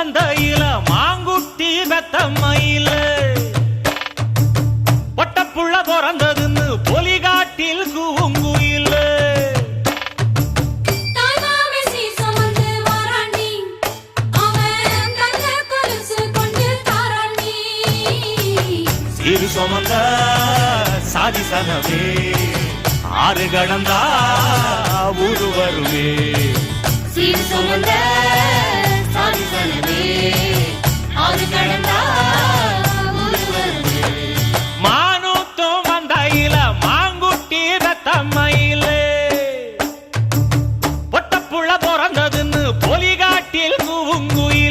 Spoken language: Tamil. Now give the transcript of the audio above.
மந்தையில மாங்குட்டி வெத்தம்மையில பொட்டப்புள்ள பிறந்ததுன்னு பொலிகாட்டில் கூங்குயில சீரு சுமந்த சாதிசனவே ஆறு கடந்தா ஊரு வருவே சீர் சுமந்த சாதிசனவே ஆறு கடந்தா ஊரு வருவே மானூத்தும் மந்தையில மாங்குட்டி ரத்தம்மையில பொட்டப்புள்ள பிறந்ததுன்னு பொலிகாட்டில் கூங்குயில